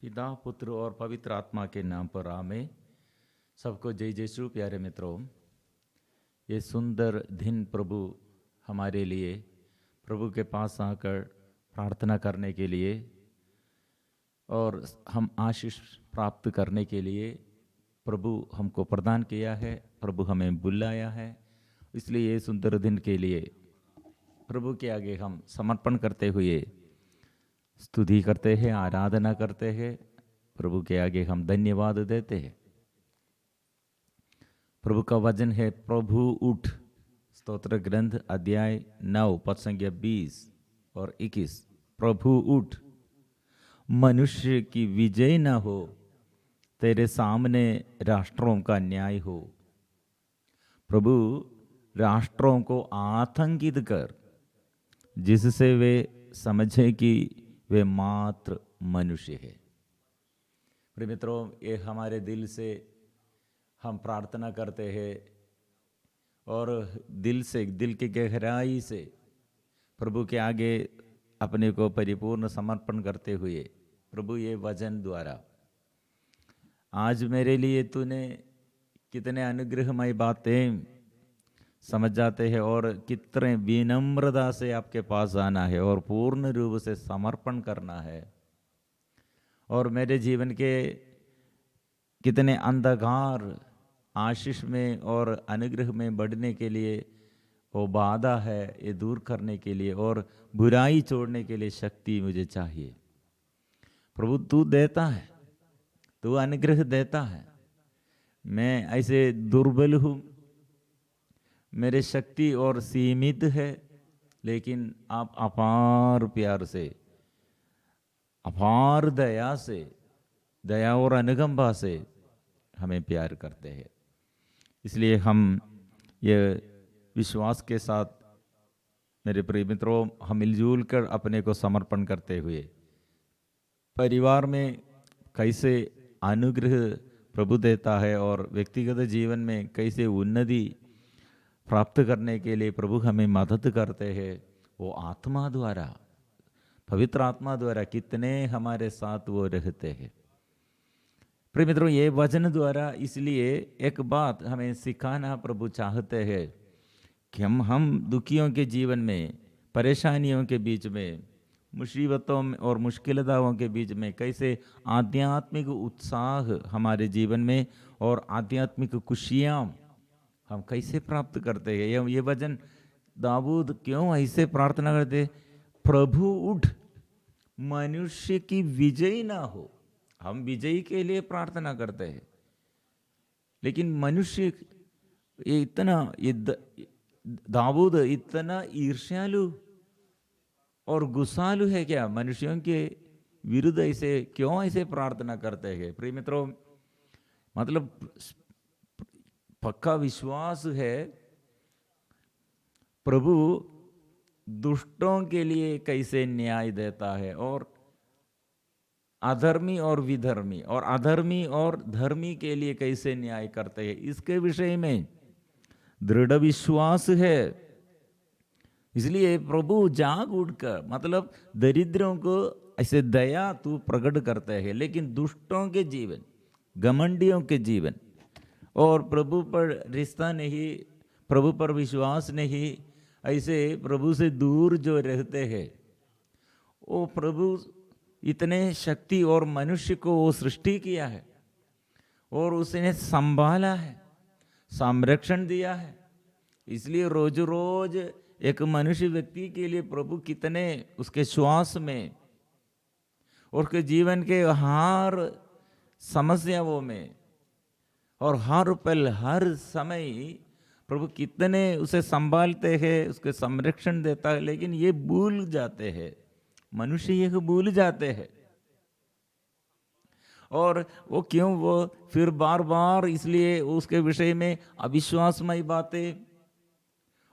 पिता पुत्र और पवित्र आत्मा के नाम पर आमें। सबको जय यीशु। प्यारे मित्रों, ये सुंदर दिन प्रभु हमारे लिए प्रभु के पास आकर प्रार्थना करने के लिए और हम आशीष प्राप्त करने के लिए प्रभु हमको प्रदान किया है, प्रभु हमें बुलाया है। इसलिए ये सुंदर दिन के लिए प्रभु के आगे हम समर्पण करते हुए स्तुति करते हैं, आराधना करते हैं। प्रभु के आगे हम धन्यवाद देते हैं। प्रभु का वचन है, प्रभु उठ, स्तोत्र ग्रंथ अध्याय 9 पद संख्या 20 और 21। प्रभु उठ, मनुष्य की विजय न हो, तेरे सामने राष्ट्रों का न्याय हो। प्रभु राष्ट्रों को आतंकित कर, जिससे वे समझे कि वे मात्र मनुष्य है। प्रिय मित्रों, ये हमारे दिल से हम प्रार्थना करते हैं और दिल से, दिल की गहराई से प्रभु के आगे अपने को परिपूर्ण समर्पण करते हुए प्रभु ये वचन द्वारा आज मेरे लिए तूने कितने अनुग्रहमय बातें समझ जाते हैं और कितने विनम्रता से आपके पास आना है और पूर्ण रूप से समर्पण करना है। और मेरे जीवन के कितने अंधकार आशीष में और अनुग्रह में बढ़ने के लिए वो बाधा है, ये दूर करने के लिए और बुराई छोड़ने के लिए शक्ति मुझे चाहिए। प्रभु तू देता है, तू अनुग्रह देता है। मैं ऐसे दुर्बल हूँ, मेरे शक्ति और सीमित है, लेकिन आप अपार प्यार से, अपार दया से, दया और अनुकंपा से हमें प्यार करते हैं। इसलिए हम ये विश्वास के साथ मेरे प्रिय मित्रों, हम मिलजुल कर अपने को समर्पण करते हुए परिवार में कैसे अनुग्रह प्रभु देता है और व्यक्तिगत जीवन में कैसे उन्नति प्राप्त करने के लिए प्रभु हमें मदद करते हैं, वो आत्मा द्वारा, पवित्र आत्मा द्वारा कितने हमारे साथ वो रहते हैं। प्रिय मित्रों, ये वचन द्वारा इसलिए एक बात हमें सिखाना प्रभु चाहते हैं कि हम दुखियों के जीवन में, परेशानियों के बीच में, मुसीबतों में और मुश्किलों के बीच में कैसे आध्यात्मिक उत्साह हमारे जीवन में और आध्यात्मिक खुशियाँ हम कैसे प्राप्त करते हैं। ये वचन दाऊद क्यों ऐसे प्रार्थना करते, प्रभु उठ, मनुष्य की विजय ना हो। हम विजयी के लिए प्रार्थना करते हैं, लेकिन मनुष्य दाऊद इतना ईर्ष्यालु और गुस्सालु है क्या? मनुष्यों के विरुद्ध ऐसे क्यों ऐसे प्रार्थना करते हैं? प्रिय मित्रों, मतलब पक्का विश्वास है प्रभु दुष्टों के लिए कैसे न्याय देता है और अधर्मी और विधर्मी और अधर्मी और धर्मी के लिए कैसे न्याय करते हैं, इसके विषय में दृढ़ विश्वास है। इसलिए प्रभु जाग उठकर, मतलब दरिद्रों को ऐसे दया तू प्रकट करते हैं, लेकिन दुष्टों के जीवन, घमंडियों के जीवन और प्रभु पर रिश्ता नहीं, प्रभु पर विश्वास नहीं, ऐसे प्रभु से दूर जो रहते हैं, वो प्रभु इतने शक्ति और मनुष्य को वो सृष्टि किया है और उसने संभाला है, संरक्षण दिया है। इसलिए रोज रोज एक मनुष्य व्यक्ति के लिए प्रभु कितने उसके श्वास में और उसके जीवन के हर समस्याओं में और हर पल हर समय प्रभु कितने उसे संभालते हैं, उसके संरक्षण देता है। लेकिन ये भूल जाते हैं, मनुष्य ये भूल जाते हैं। और वो क्यों, वो फिर बार बार इसलिए उसके विषय में अविश्वासमय बातें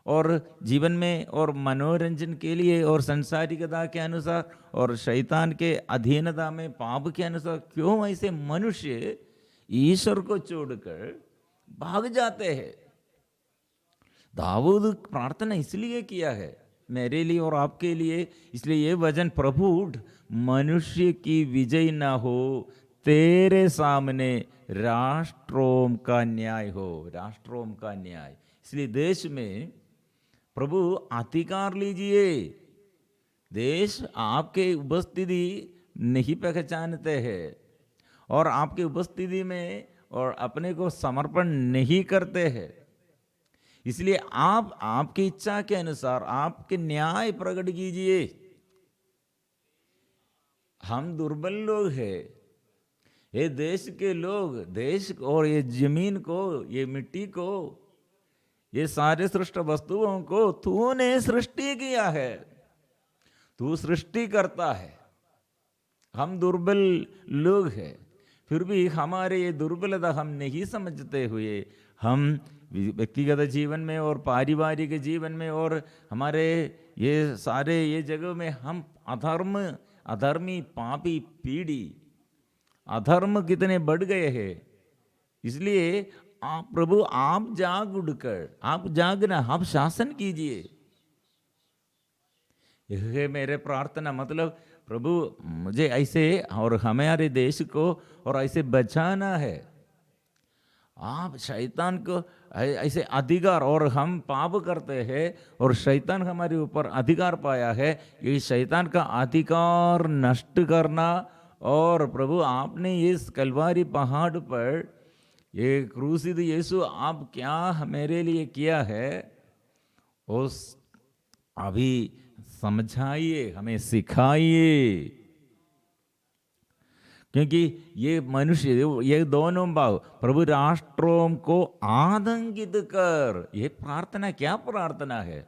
और जीवन में और मनोरंजन के लिए और संसारिकता के अनुसार और शैतान के अधीनता में पाप के अनुसार क्यों ऐसे मनुष्य ईश्वर को छोड़कर भाग जाते हैं। दाऊद प्रार्थना इसलिए किया है मेरे लिए और आपके लिए, इसलिए ये वचन, प्रभु उठ, मनुष्य की विजय ना हो, तेरे सामने राष्ट्रों का न्याय हो, राष्ट्रों का न्याय। इसलिए देश में प्रभु अधिकार लीजिए। देश आपके उपस्थिति नहीं पहचानते हैं और आपकी उपस्थिति में और अपने को समर्पण नहीं करते हैं। इसलिए आप आपकी इच्छा के अनुसार आपके न्याय प्रकट कीजिए। हम दुर्बल लोग हैं, ये देश के लोग, देश और ये जमीन को, ये मिट्टी को, ये सारे सृष्ट वस्तुओं को तूने सृष्टि किया है, तू सृष्टि करता है। हम दुर्बल लोग हैं, फिर भी हमारे ये दुर्बलता हम नहीं समझते हुए हम व्यक्तिगत जीवन में और पारिवारिक जीवन में और हमारे ये सारे ये जगह में हम अधर्मी, पापी, पीड़ी, अधर्म कितने बढ़ गए हैं। इसलिए आप प्रभु, आप जाग उठकर, आप जागना, आप शासन कीजिए। यह है मेरे प्रार्थना। मतलब प्रभु मुझे ऐसे और हमारे देश को और ऐसे बचाना है। आप शैतान को ऐसे अधिकार, और हम पाप करते हैं और शैतान हमारे ऊपर अधिकार पाया है, ये शैतान का अधिकार नष्ट करना। और प्रभु आपने इस कलवारी पहाड़ पर ये क्रूसिद यीशु आप क्या मेरे लिए किया है, उस अभी समझाइए, हमें सिखाइए। क्योंकि ये मनुष्य, ये दोनों भाव, प्रभु राष्ट्रों को आतंकित कर, ये प्रार्थना क्या प्रार्थना है?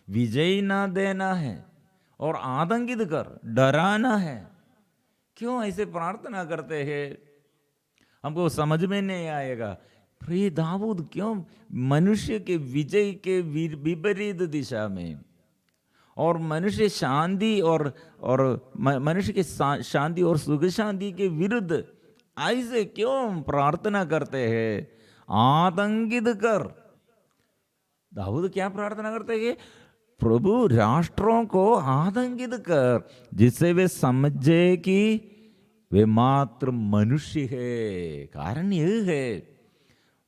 विजय ना देना है और आतंकित कर, डराना है। क्यों ऐसे प्रार्थना करते हैं? हमको समझ में नहीं आएगा। प्रिय दाऊद क्यों मनुष्य के विजय के विपरीत दिशा में और मनुष्य शांति और मनुष्य के शांति और सुख शांति के विरुद्ध ऐसे क्यों प्रार्थना करते हैं? आतंकित कर। दाऊद क्या प्रार्थना करते हैं? प्रभु राष्ट्रों को आतंकित कर, जिससे वे समझे कि वे मात्र मनुष्य है। कारण यह है,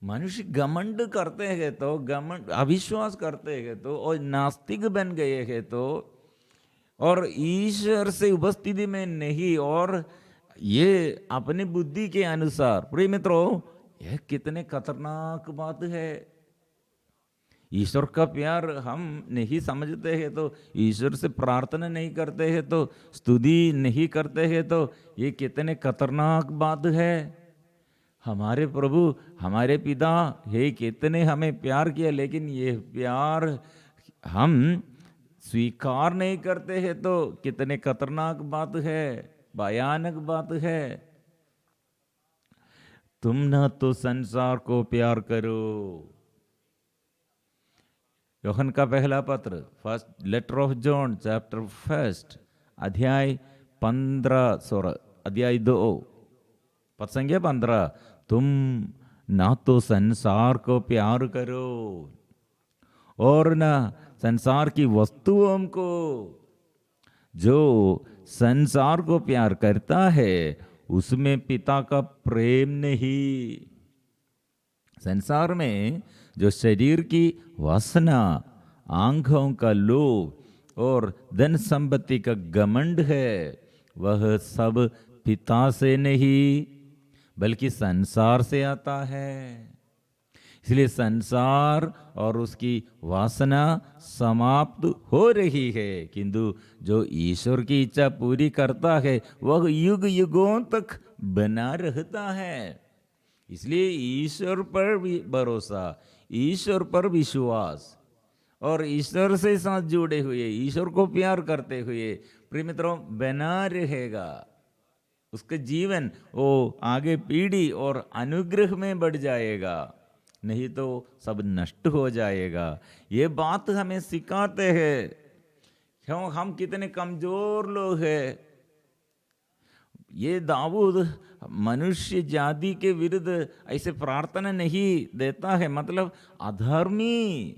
मनुष्य घमंड करते हैं तो, घमंड अविश्वास करते हैं तो, और नास्तिक बन गए हैं तो, और ईश्वर से उपस्थिति में नहीं, और ये अपनी बुद्धि के अनुसार। प्रिय मित्रों, यह कितने खतरनाक बात है। ईश्वर का प्यार हम नहीं समझते हैं तो, ईश्वर से प्रार्थना नहीं करते हैं तो, स्तुति नहीं करते हैं तो, ये कितने खतरनाक बात है। हमारे प्रभु, हमारे पिता हे कितने हमें प्यार किया, लेकिन ये प्यार हम स्वीकार नहीं करते हैं तो कितने खतरनाक बात है, भयानक बात है। तुम न तो संसार को प्यार करो। यूहन्ना का पहला पत्र, first letter of John, chapter 1, अध्याय 15, अध्याय 2, पद संख्या 15। तुम ना तो संसार को प्यार करो और ना संसार की वस्तुओं को। जो संसार को प्यार करता है उसमें पिता का प्रेम नहीं। संसार में जो शरीर की वासना, आंखों का लोभ और धन संपत्ति का घमंड है, वह सब पिता से नहीं बल्कि संसार से आता है। इसलिए संसार और उसकी वासना समाप्त हो रही है, किंतु जो ईश्वर की इच्छा पूरी करता है वह युग युगों तक बना रहता है। इसलिए ईश्वर पर भरोसा, ईश्वर पर विश्वास और ईश्वर से साथ जुड़े हुए, ईश्वर को प्यार करते हुए प्रिय मित्रों बना रहेगा। उसका जीवन वो आगे पीढ़ी और अनुग्रह में बढ़ जाएगा, नहीं तो सब नष्ट हो जाएगा। ये बात हमें सिखाते हैं। क्यों हम कितने कमजोर लोग हैं। ये दाऊद मनुष्य जाति के विरुद्ध ऐसे प्रार्थना नहीं देता है, मतलब अधर्मी,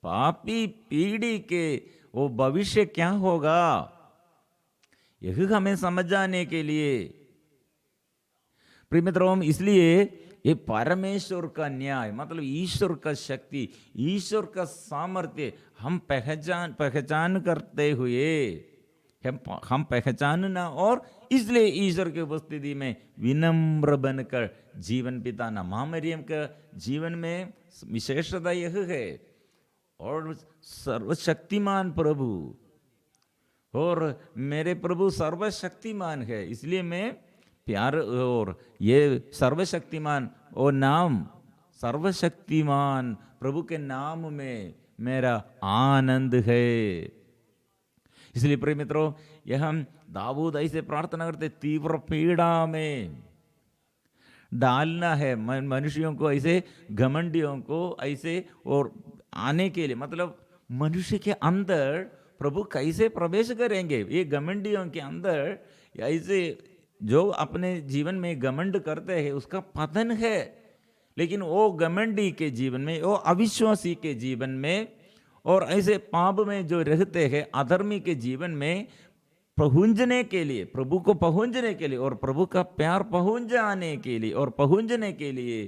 पापी पीढ़ी के वो भविष्य क्या होगा यह हमें समझ जाने के लिए प्रिय मित्रों, इसलिए ये परमेश्वर का न्याय मतलब ईश्वर का शक्ति, ईश्वर का सामर्थ्य हम पहचान करते हुए हम पहचानना और इसलिए ईश्वर की उपस्थिति में विनम्र बनकर जीवन बिताना। माँ मरियम का जीवन में विशेषता यह है। और सर्वशक्तिमान प्रभु, और मेरे प्रभु सर्वशक्तिमान है, इसलिए मैं प्यार, और ये सर्वशक्तिमान और नाम सर्वशक्तिमान प्रभु के नाम में मेरा आनंद है। इसलिए प्रिय मित्रों, यह हम दाऊद ऐसे प्रार्थना करते, तीव्र पीड़ा में डालना है मनुष्यों को, ऐसे घमंडियों को ऐसे और आने के लिए, मतलब मनुष्य के अंदर प्रभु कैसे प्रवेश करेंगे? ये घमंडियों के अंदर ऐसे जो अपने जीवन में घमंड करते हैं उसका पतन है। लेकिन वो घमंडी के जीवन में, वो अविश्वासी के जीवन में, और ऐसे पाप में जो रहते हैं अधर्मी के जीवन में पहुंचने के लिए, प्रभु को पहुंचने के लिए और प्रभु का प्यार पहुंच जाने के लिए और पहुंचने के लिए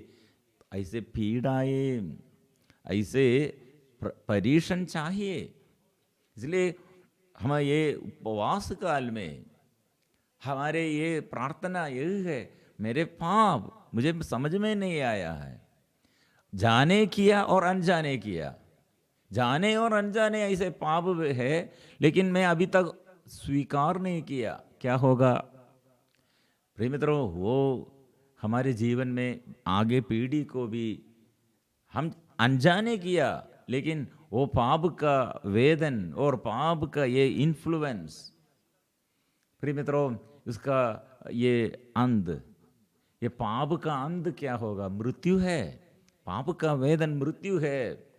ऐसे पीड़ाएं, ऐसे परीक्षण चाहिए। इसलिए हम ये उपवास काल में हमारे ये प्रार्थना यही है, मेरे पाप मुझे समझ में नहीं आया है, जाने किया और अनजाने किया, जाने और अनजाने ऐसे पाप है, लेकिन मैं अभी तक स्वीकार नहीं किया। क्या होगा प्रिय मित्रों? वो हमारे जीवन में आगे पीढ़ी को भी हम अनजाने किया, लेकिन वो पाप का वेदन और पाप का ये इन्फ्लुएंस, प्रिय मित्रों, उसका ये अंध, ये पाप का अंध क्या होगा? मृत्यु है। पाप का वेदन मृत्यु है।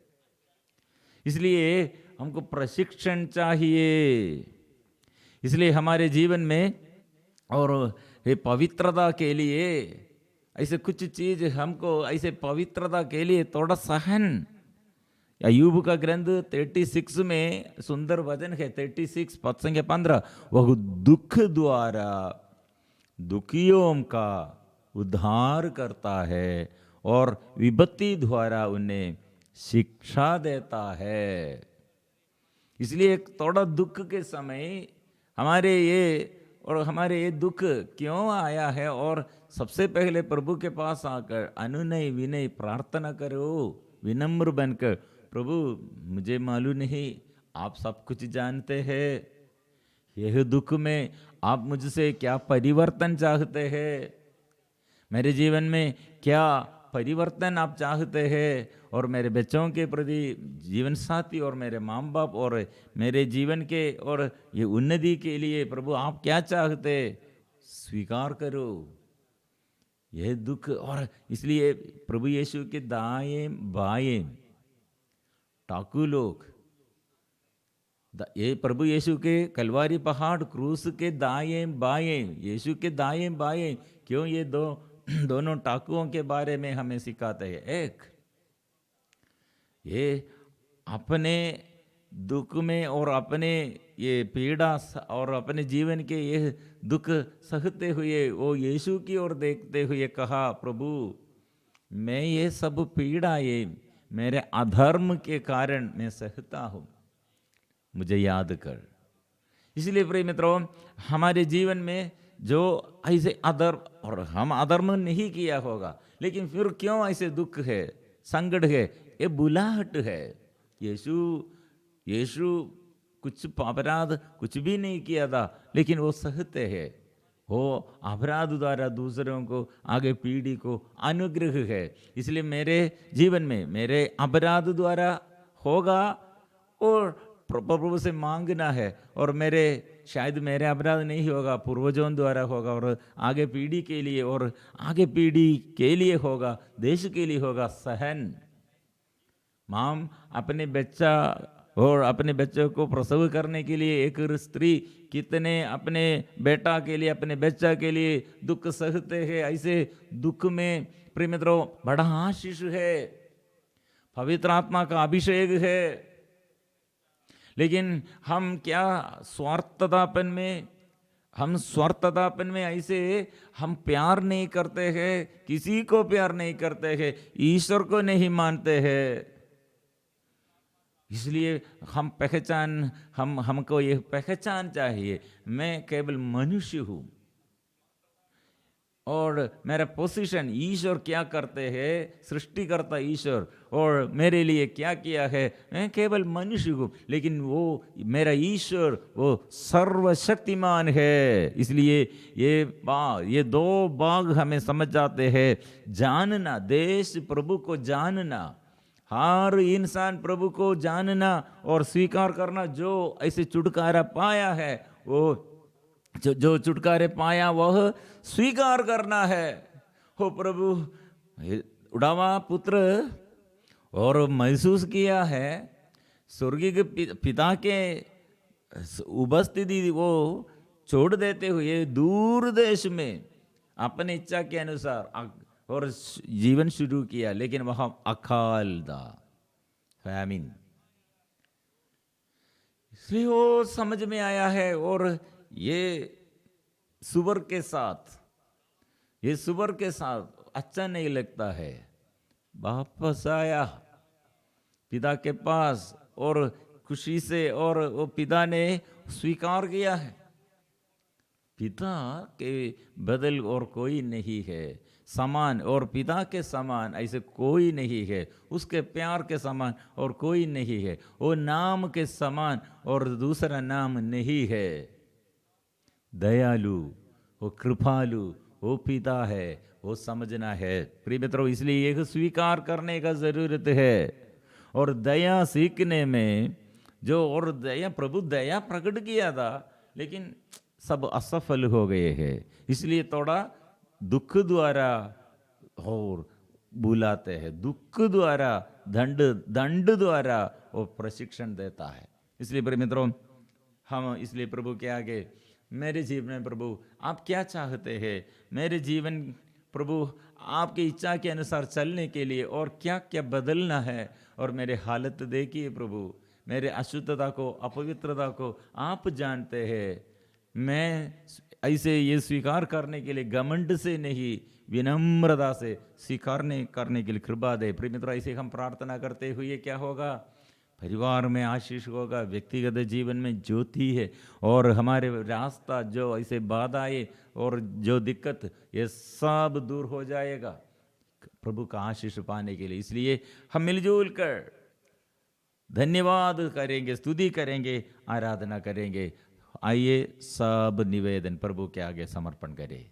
इसलिए हमको प्रशिक्षण चाहिए। इसलिए हमारे जीवन में और ये पवित्रता के लिए ऐसे कुछ चीज हमको ऐसे पवित्रता के लिए थोड़ा सहन। अय्यूब का ग्रंथ 36 में सुंदर वचन है, 36 पद संख्या 15, वह दुख द्वारा दुखियों का उद्धार करता है और विपत्ति द्वारा उन्हें शिक्षा देता है। इसलिए थोड़ा दुख के समय हमारे ये दुख क्यों आया है? और सबसे पहले प्रभु के पास आकर अनुनय विनय प्रार्थना करो, विनम्र बनकर, प्रभु मुझे मालूम नहीं, आप सब कुछ जानते हैं, यह दुख में आप मुझसे क्या परिवर्तन चाहते हैं, मेरे जीवन में क्या परिवर्तन आप चाहते हैं, और मेरे बच्चों के प्रति, जीवन साथी और मेरे माँ बाप और मेरे जीवन के और ये उन्नति के लिए प्रभु आप क्या चाहते, स्वीकार करो यह दुख। और इसलिए प्रभु यीशु के दाएं बाएं टाकू लोग, ये प्रभु यीशु के कलवारी पहाड़ क्रूस के दाएं बाएं, यीशु के दाएं बाएं, क्यों ये दोनों टाकुओं के बारे में हमें सिखाते हैं। एक, ये अपने दुख में और अपने ये पीड़ा और अपने जीवन के ये दुख सहते हुए वो यीशु की ओर देखते हुए कहा, प्रभु मैं ये सब पीड़ा ये मेरे अधर्म के कारण मैं सहता हूँ, मुझे याद कर। इसलिए प्रिय मित्रों, हमारे जीवन में जो ऐसे अधर्म, और हम अधर्म नहीं किया होगा, लेकिन फिर क्यों ऐसे दुख है, संकट है, ये बुलाहट है। यीशु कुछ अपराध कुछ भी नहीं किया था, लेकिन वो सहते हैं। वो अपराध द्वारा दूसरों को, आगे पीढ़ी को अनुग्रह है। इसलिए मेरे जीवन में मेरे अपराध द्वारा होगा और प्रभु से मांगना है, और शायद मेरे अपराध नहीं होगा, पूर्वजों द्वारा होगा, और आगे पीढ़ी के लिए और आगे पीढ़ी के लिए होगा, देश के लिए होगा सहन। माम अपने बच्चा और अपने बच्चों को प्रसव करने के लिए, एक स्त्री कितने अपने बेटा के लिए, अपने बच्चा के लिए दुख सहते हैं। ऐसे दुख में प्रिय मित्रों बड़ा आशीष है, पवित्र आत्मा का अभिषेक है। लेकिन हम क्या स्वार्थतापन में हम स्वार्थतापन में ऐसे हम प्यार नहीं करते हैं, किसी को प्यार नहीं करते हैं, ईश्वर को नहीं मानते हैं। इसलिए हमको ये पहचान चाहिए, मैं केवल मनुष्य हूँ और मेरा पोजीशन, ईश्वर क्या करते हैं, सृष्टिकर्ता ईश्वर और मेरे लिए क्या किया है, मैं केवल मनुष्य हूँ, लेकिन वो मेरा ईश्वर वो सर्वशक्तिमान है। इसलिए ये दो भाग हमें समझ जाते हैं। जानना, देश प्रभु को जानना, हर इंसान प्रभु को जानना और स्वीकार करना, जो ऐसे छुटकारा पाया है, वो जो छुटकारे पाया वह स्वीकार करना है। हो प्रभु उड़ावा पुत्र और महसूस किया है स्वर्गीय के पिता के उपस्थिति वो छोड़ देते हुए दूर देश में अपनी इच्छा के अनुसार और जीवन शुरू किया, लेकिन वहां अकाल था, फैमिन। इसलिए वो समझ में आया है और ये सुवर के साथ अच्छा नहीं लगता है। वापस आया पिता के पास और खुशी से, और वो पिता ने स्वीकार किया है। पिता के बदल और कोई नहीं है, समान और पिता के समान ऐसे कोई नहीं है, उसके प्यार के समान और कोई नहीं है, वो नाम के समान और दूसरा नाम नहीं है। दयालु, वो कृपालु, वो पिता है, वो समझना है। प्रिय मित्रों, इसलिए एक स्वीकार करने का जरूरत है और दया सीखने में प्रभु दया प्रकट किया था, लेकिन सब असफल हो गए हैं। इसलिए थोड़ा दुख द्वारा और बुलाते हैं, दुख द्वारा, दंड द्वारा वो प्रशिक्षण देता है। इसलिए प्रिय मित्रों, हम इसलिए प्रभु के आगे, मेरे जीवन में प्रभु आप क्या चाहते हैं, मेरे जीवन प्रभु आपकी इच्छा के अनुसार चलने के लिए और क्या क्या बदलना है, और मेरे हालत देखिए प्रभु, मेरे अशुद्धता को, अपवित्रता को आप जानते हैं। मैं ऐसे ये स्वीकार करने के लिए घमंड से नहीं, विनम्रता से स्वीकार करने के लिए कृपा दे। प्रिय मित्रों, ऐसे हम प्रार्थना करते हुए क्या होगा, परिवार में आशीष होगा, व्यक्तिगत जीवन में ज्योति है, और हमारे रास्ता जो ऐसे बाधाएं और जो दिक्कत, ये सब दूर हो जाएगा प्रभु का आशीष पाने के लिए। इसलिए हम मिलजुल कर धन्यवाद करेंगे, स्तुति करेंगे, आराधना करेंगे। आइए सब निवेदन प्रभु के आगे समर्पण करें।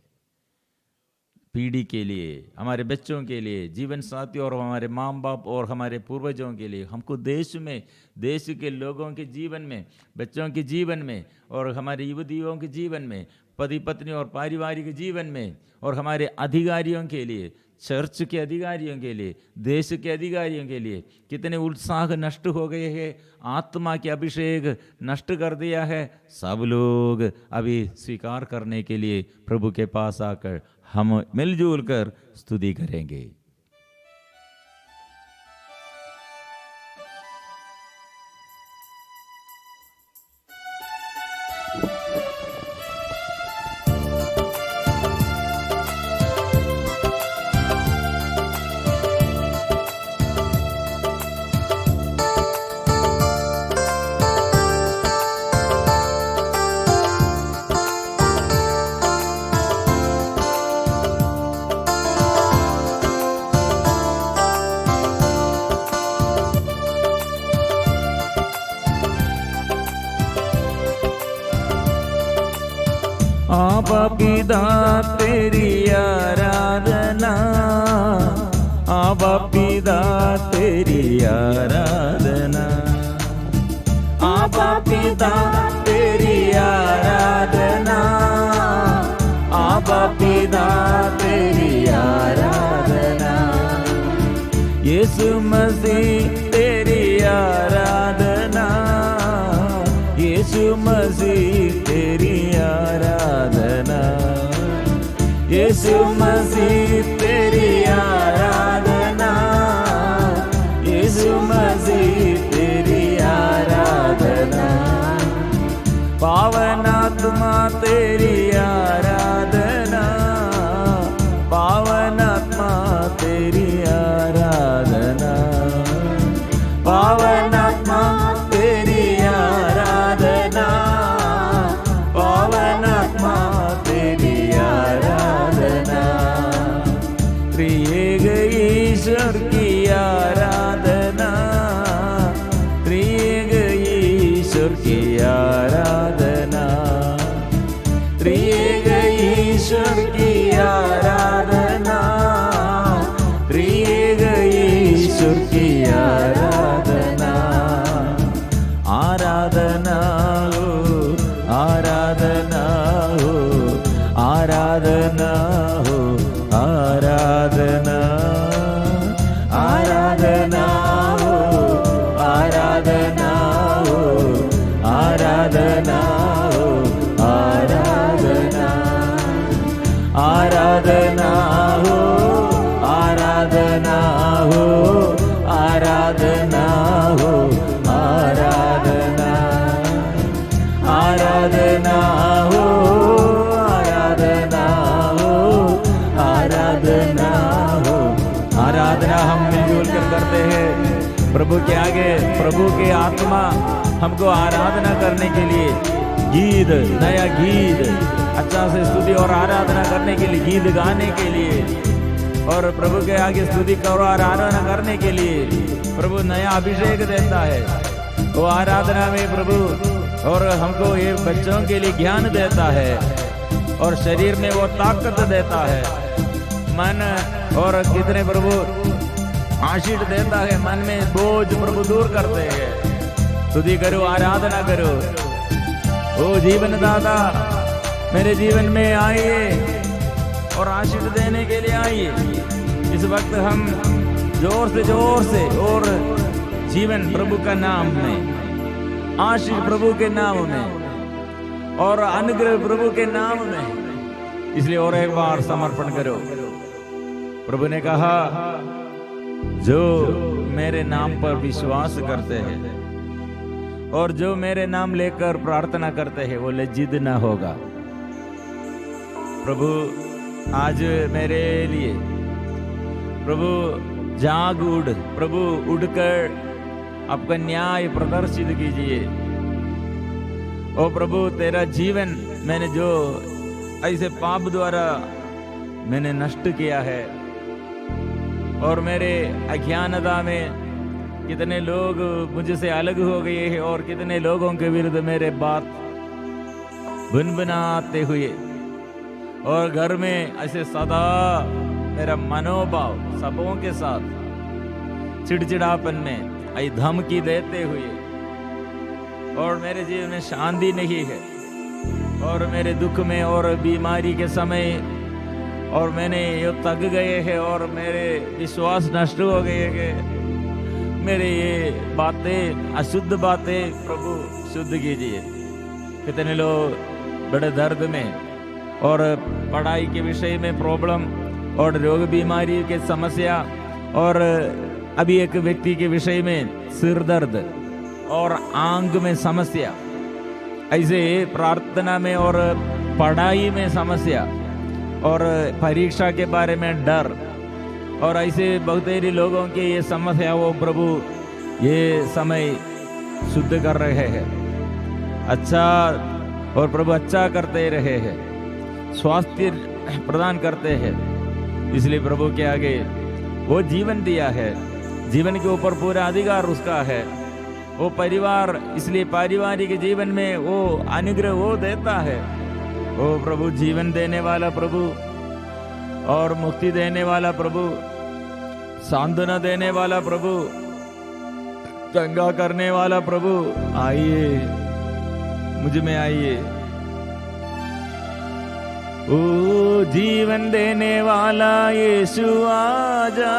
पीढ़ी के लिए, हमारे बच्चों के लिए, जीवन साथियों और हमारे माँ बाप और हमारे पूर्वजों के लिए, हमको देश में, देश के लोगों के जीवन में, बच्चों के जीवन में और हमारे युवतियों के जीवन में, पति पत्नी और पारिवारिक जीवन में, और हमारे अधिकारियों के लिए, चर्च के अधिकारियों के लिए, देश के अधिकारियों के लिए कितने उत्साह नष्ट हो गए हैं, आत्मा के अभिषेक नष्ट कर दिया है। सब लोग अभी स्वीकार करने के लिए प्रभु के पास आकर हम मिलजुल कर स्तुति करेंगे। आबा पिता तेरी आराधना, आबा पिता तेरी आराधना, आबा पिता तेरी आराधना, आबा पिता तेरी आराधना, यीशु मसीह तेरी आराधना, यीशु मसीह तेरी आराधना, यीशु मसीह तेरी आराधना, यीशु मसीह तेरी आराधना, पावन आत्मा तेरी तेरी आराधना, पावन आत्मा तेरी आराधना, पावन आत्मा तेरी आराधना, पावन आत्मा तेरी आराधना, त्रिएक ईश्वर की आराधना, त्रिएक ईश्वर की आराधना, त्रिएक ईश्वर की आराधना, त्रिएक ईश्वर की आराधना, आराधना हो, आराधना हो, आराधना हो, आराधना, आराधना हो, आराधना हो, आराधना हो, आराधना, आराधना हो, आराधना हो, आराधना हो, आराधना, आराधना हो, आराधना हो, आराधना हो, आराधना हम मिलजुल कर करते हैं प्रभु के आगे। प्रभु की आत्मा हमको आराधना करने के लिए गीत, नया गीत, अच्छा से स्तुति और आराधना करने के लिए, गीत गाने के लिए और प्रभु के आगे स्तुति और आराधना करने के लिए प्रभु नया अभिषेक देता है। वो आराधना में प्रभु और हमको ये बच्चों के लिए ज्ञान देता है और शरीर में वो ताकत देता है। मन और कितने प्रभु आशीष देता है, मन में बोझ प्रभु दूर करते हैं। स्तुति करो, आराधना करो। ओ जीवन दाता मेरे जीवन में आइए और आशीष देने के लिए आइए। इस वक्त हम जोर से और जीवन प्रभु का नाम में, आशीष प्रभु के नाम में और अनुग्रह प्रभु के नाम में, इसलिए और एक बार समर्पण करो। प्रभु ने कहा जो मेरे नाम पर विश्वास करते हैं और जो मेरे नाम लेकर प्रार्थना करते हैं वो लज्जित न होगा। प्रभु आज मेरे लिए प्रभु जाग उठ, प्रभु उठकर आपका न्याय प्रदर्शित कीजिए। ओ प्रभु तेरा जीवन मैंने जो ऐसे पाप द्वारा मैंने नष्ट किया है और मेरे अज्ञानता में कितने लोग मुझसे अलग हो गए हैं और कितने लोगों के विरुद्ध मेरे बात बुनबुनाते हुए और घर में ऐसे सदा मेरा मनोभाव सबों के साथ चिड़चिड़ापन में आई धमकी देते हुए और मेरे जीवन में शांति नहीं है और मेरे दुख में और बीमारी के समय और मैंने ये थक गए हैं और मेरे विश्वास नष्ट हो गए हैं। मेरे ये बातें अशुद्ध बातें प्रभु शुद्ध कीजिए। कितने लोग बड़े दर्द में और पढ़ाई के विषय में प्रॉब्लम और रोग बीमारी के समस्या और अभी एक व्यक्ति के विषय में सिर दर्द और आंख में समस्या, ऐसे प्रार्थना में और पढ़ाई में समस्या और परीक्षा के बारे में डर और ऐसे बहुत सारे लोगों के ये समस्या वो प्रभु ये समय शुद्ध कर रहे हैं, अच्छा और प्रभु अच्छा करते रहे हैं, स्वास्थ्य प्रदान करते हैं। इसलिए प्रभु के आगे वो जीवन दिया है, जीवन के ऊपर पूरा अधिकार उसका है। वो परिवार, इसलिए पारिवारिक जीवन में वो अनुग्रह वो देता है। वो प्रभु जीवन देने वाला प्रभु और मुक्ति देने वाला प्रभु, सांत्वना देने वाला प्रभु, चंगा करने वाला प्रभु, आइए मुझ में आइए। ओ जीवन देने वाला यीशु आजा,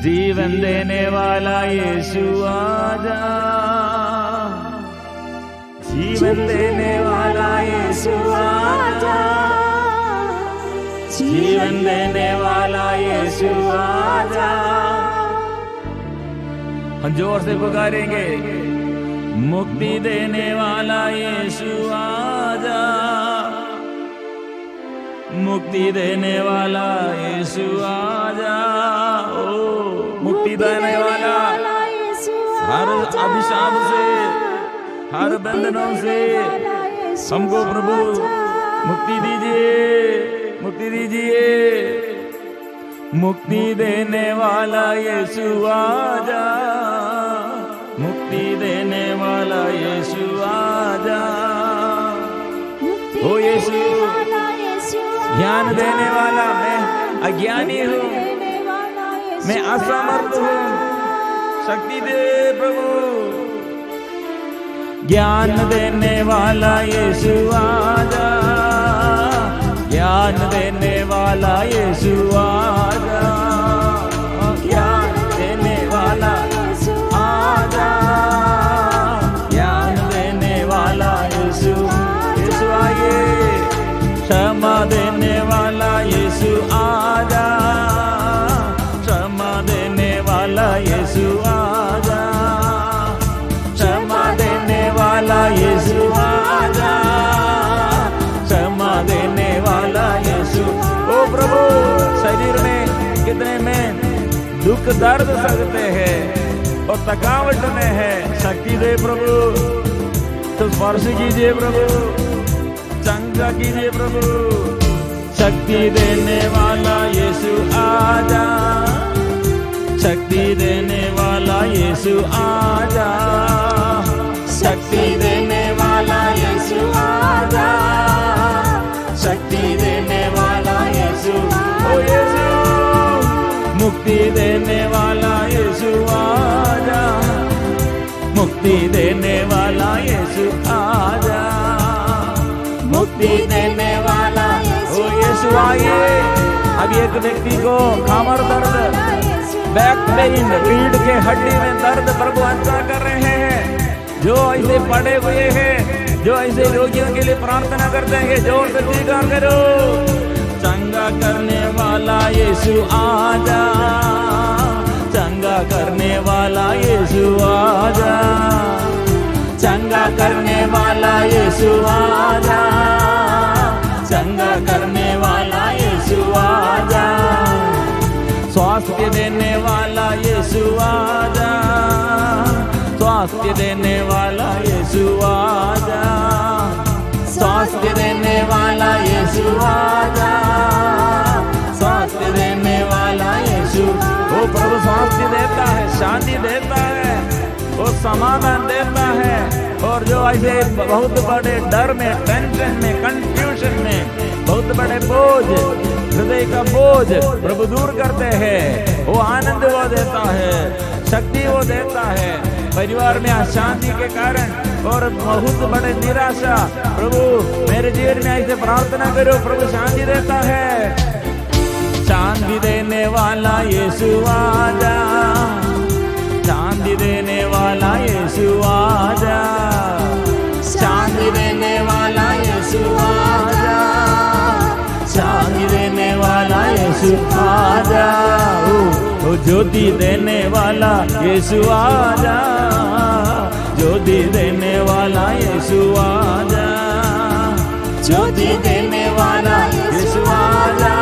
जीवन देने वाला यीशु आजा, जीवन देने वाला यीशु आजा, जीवन देने वाला यीशु आजा। हम जोर से पुकारेंगे, मुक्ति देने वाला यीशु आजा, मुक्ति देने वाला यीशु आजा। ओ मुक्ति देने वाला, हर अभिशाप से, हर बंधनों से हमको प्रभु मुक्ति दीजिए, मुक्ति दीजिए। मुक्ति देने वाला यीशु आजा, मुक्ति देने वाला यीशु आजा। ओ यीशु ज्ञान देने वाला, मैं अज्ञानी हूँ, मैं असमर्थ हूँ, शक्ति दे प्रभु। ज्ञान देने वाला यीशु आजा, ज्ञान देने वाला यीशु आजा, ज्ञान देने वाला आजा, ज्ञान देने वाला यीशु, यीशु आइए। क्षमा देने वाला यीशु आजा, क्षमा देने वाला यीशु आजा, क्षमा देने वाला यीशु आजा, क्षमा देने वाला यीशु। ओ प्रभु, शरीर में कितने में दुख दर्द सकते हैं और थकावट में है, शक्ति दे प्रभु। तो स्पर्श कीजिए प्रभु, चंगा कीजिए प्रभु। शक्ति देने वाला यीशु आजा, शक्ति देने वाला यीशु आजा, शक्ति देने वाला यीशु आजा, शक्ति देने वाला यीशु। ओ यीशु, मुक्ति देने वाला यीशु आजा, मुक्ति देने वाला यीशु आजा, मुक्ति देने वाला। ओ यीशु आइए। अब एक व्यक्ति को कमर दर्द, बैक पेन, रीढ़ के हड्डी में दर्द प्रभु अच्छा कर रहे हैं। जो ऐसे पड़े हुए हैं, जो ऐसे रोगियों के लिए प्रार्थना करते हैं, जोर से स्वीकार करो। चंगा करने वाला यीशु आजा, चंगा करने वाला यीशु आजा, चंगा करने वाला यीशु आजा, चंगा करने वाला यीशु आजा। स्वास्थ्य देने वाला यीशु आजा, स्वास्थ्य देने वाला यीशु आजा, स्वास्थ्य देने वाला यीशु आजा, स्वास्थ्य देने वाला यीशु। वो प्रभु स्वास्थ्य देता है, शांति देता है, वो समाधान देता है। और जो ऐसे बहुत बड़े डर में, टेंशन में, कंफ्यूजन में, बहुत बड़े बोझ, हृदय का बोझ प्रभु दूर करते हैं। वो आनंद वो देता है, शक्ति वो देता है। परिवार में अशांति के कारण और बहुत बड़े निराशा, प्रभु मेरे जीवन में ऐसे प्रार्थना करो, प्रभु शांति देता है। शांति देने वाला यीशु आजा, शांति देने वाला यीशु आजा, शांति देने वाला यीशु आजा, शांति देने वाला यीशु आजा। ओ ज्योति देने वाला यीशु आजा, ज्योति देने वाला यीशु आजा, ज्योति देने वाला यीशु आजा,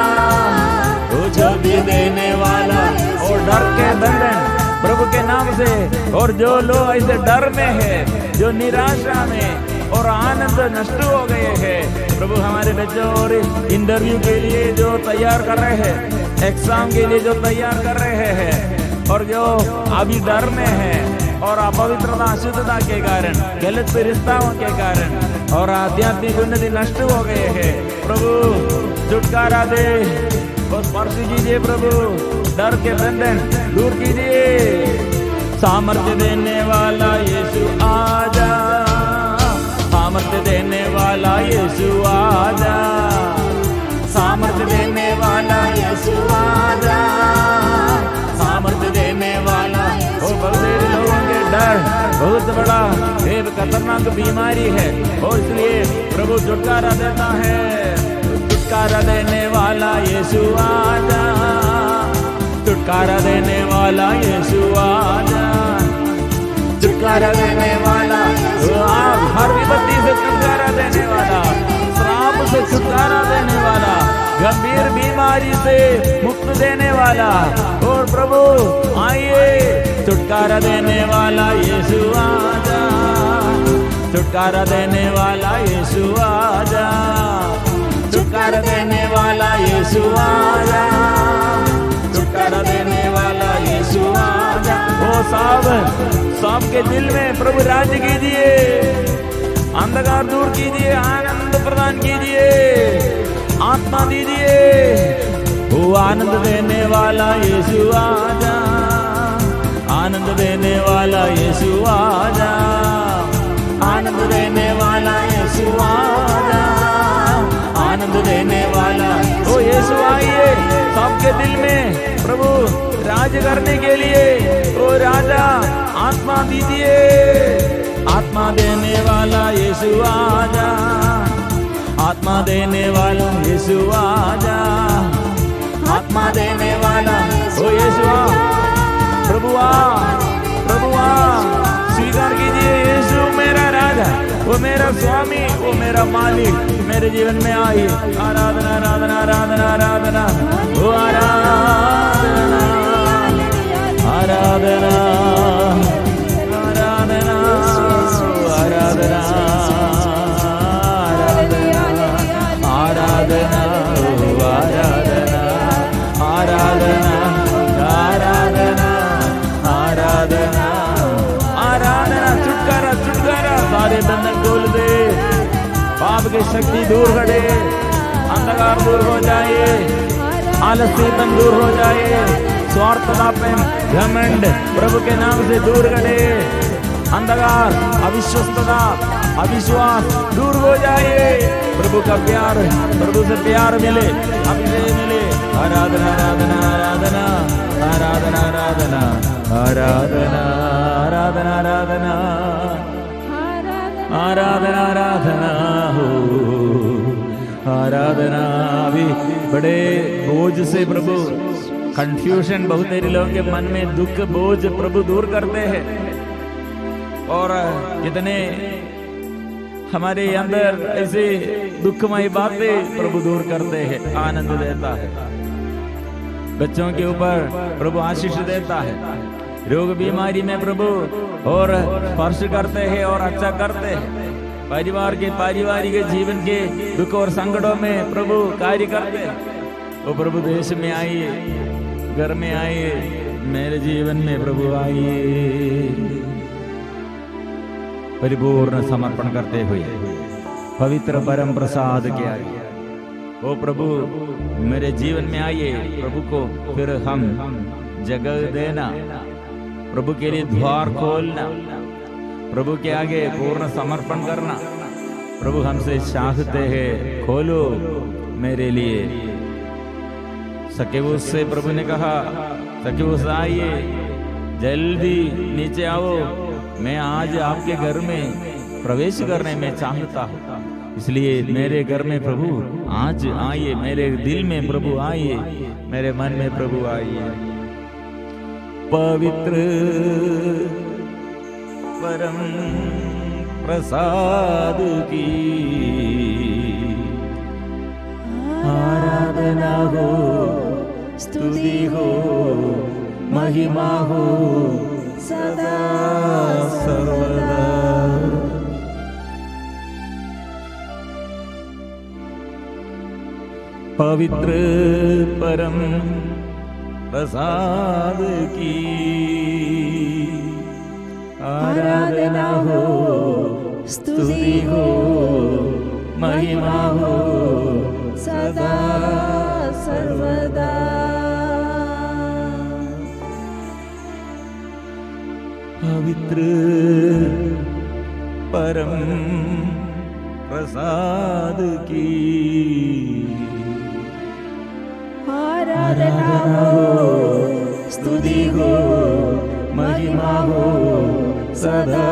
ओ ज्योति देने वाला। और डर के बंधन प्रभु के नाम से, और जो लोग ऐसे डर में है, जो निराशा में और आनंद नष्ट हो गए हैं, प्रभु हमारे बच्चों और इंटरव्यू के लिए जो तैयार कर रहे हैं, एग्जाम के लिए जो तैयार कर रहे हैं, और जो अभी डर में है और अपवित्रता अशुद्धता के कारण, गलत रिश्ताओं के कारण और आध्यात्मिक उन्नति नष्ट हो गए हैं, प्रभु छुटकारा दे और स्पर्श कीजिए प्रभु। डर के बंधन दूर कीजिए। सामर्थ्य देने वाला यीशु आजा, सामर्थ्य देने वाला यीशु आजा, सामर्थ्य देने वाला यीशु आजा, सामर्थ्य देने वाला। और बहुत लोगों के डर बहुत बड़ा एक खतरनाक बीमारी है, और इसलिए प्रभु छुटकारा देता है। छुटकारा देने वाला यीशु आजा, छुटकारा देने वाला यीशु आजा, छुटकारा देने वाला आप हर विपत्ति से छुटकारा देने वाला, श्राप से छुटकारा देने वाला, गंभीर बीमारी से मुक्त देने वाला। और प्रभु आइए, छुटकारा देने वाला यीशु आजा, छुटकारा देने वाला यीशु आजा, छुटकारा देने वाला यीशु आजा, छुटकारा देने वाला यीशु आजा। ओ सबके दिल में प्रभु राज कीजिए, अंधकार दूर कीजिए, आनंद प्रदान कीजिए, आत्मा दीजिए। वो आनंद देने वाला यीशु आजा, आनंद देने वाला यीशु आजा, आनंद देने वाला यीशु आजा, आनंद देने वाला। ओ यीशु आइए सबके दिल में प्रभु राज करने के लिए। ओ राजा आत्मा दीजिए, आत्मा देने वाला यीशु आजा, आत्मा देने वाला यीशु आजा, आत्मा देने वाला। ओ यीशु प्रभु स्वीकार कीजिए, यीशु मेरा राजा, वो मेरा स्वामी, वो मेरा मालिक मेरे जीवन में आइए। आराधना आराधना आराधना आराधना, वो आराधना आराधना आराधना आराधना आराधना आराधना आराधना आराधना आराधना। छुटकारा छुटकारा, सारे बंधन खोल दे, पाप की शक्ति दूर हटे, अंधकार दूर हो जाए, आलस्यपन दूर हो जाए, स्वार्थतापन घमंड प्रभु के नाम से दूर हटे, अंधकार अविश्वस्तता अविश्वास दूर हो जाए। प्रभु का प्यार, प्रभु से प्यार मिले, अभिषेक मिले। आराधना आराधना आराधना आराधना आराधना आराधना आराधना आराधना आराधना आराधना हो आराधना। अभी बड़े बोझ से प्रभु, कंफ्यूजन बहुत मेरे लोगों के मन में, दुख बोझ प्रभु दूर करते हैं। और कितने हमारे अंदर ऐसे दुखमय बातें प्रभु दूर करते हैं, आनंद देता है। बच्चों के ऊपर प्रभु आशीष देता है, रोग बीमारी में प्रभु और स्पर्श करते हैं और अच्छा करते हैं। परिवार के पारिवारिक जीवन के दुख और संकटों में प्रभु कार्य करते हैं। वो प्रभु देश में आइए, घर में आइए, मेरे जीवन में प्रभु आइए। परिपूर्ण समर्पण करते हुए पवित्र परम प्रसाद के आइए। ओ प्रभु मेरे जीवन में आइए, प्रभु को फिर हम जगह देना, प्रभु के लिए द्वार खोलना, प्रभु के आगे पूर्ण समर्पण करना। प्रभु हमसे चाहते हैं, खोलो मेरे लिए। सकेवुस से प्रभु ने कहा, सकेवुस आइए, जल्दी नीचे आओ, मैं आज आपके घर में प्रवेश करने में चाहता हूँ। इसलिए मेरे घर में प्रभु आज आइए, मेरे दिल में प्रभु आइए, मेरे मन में प्रभु आइए। पवित्र परम प्रसाद की आराधना हो, स्तुति हो, महिमा हो सदा सर्वदा। पवित्र परम प्रसाद की आराधना हो, स्तुति हो, महिमा हो सदा सर्वदा। पवित्र परम प्रसाद की आराधना हो, स्तुति हो, महिमा हो सदा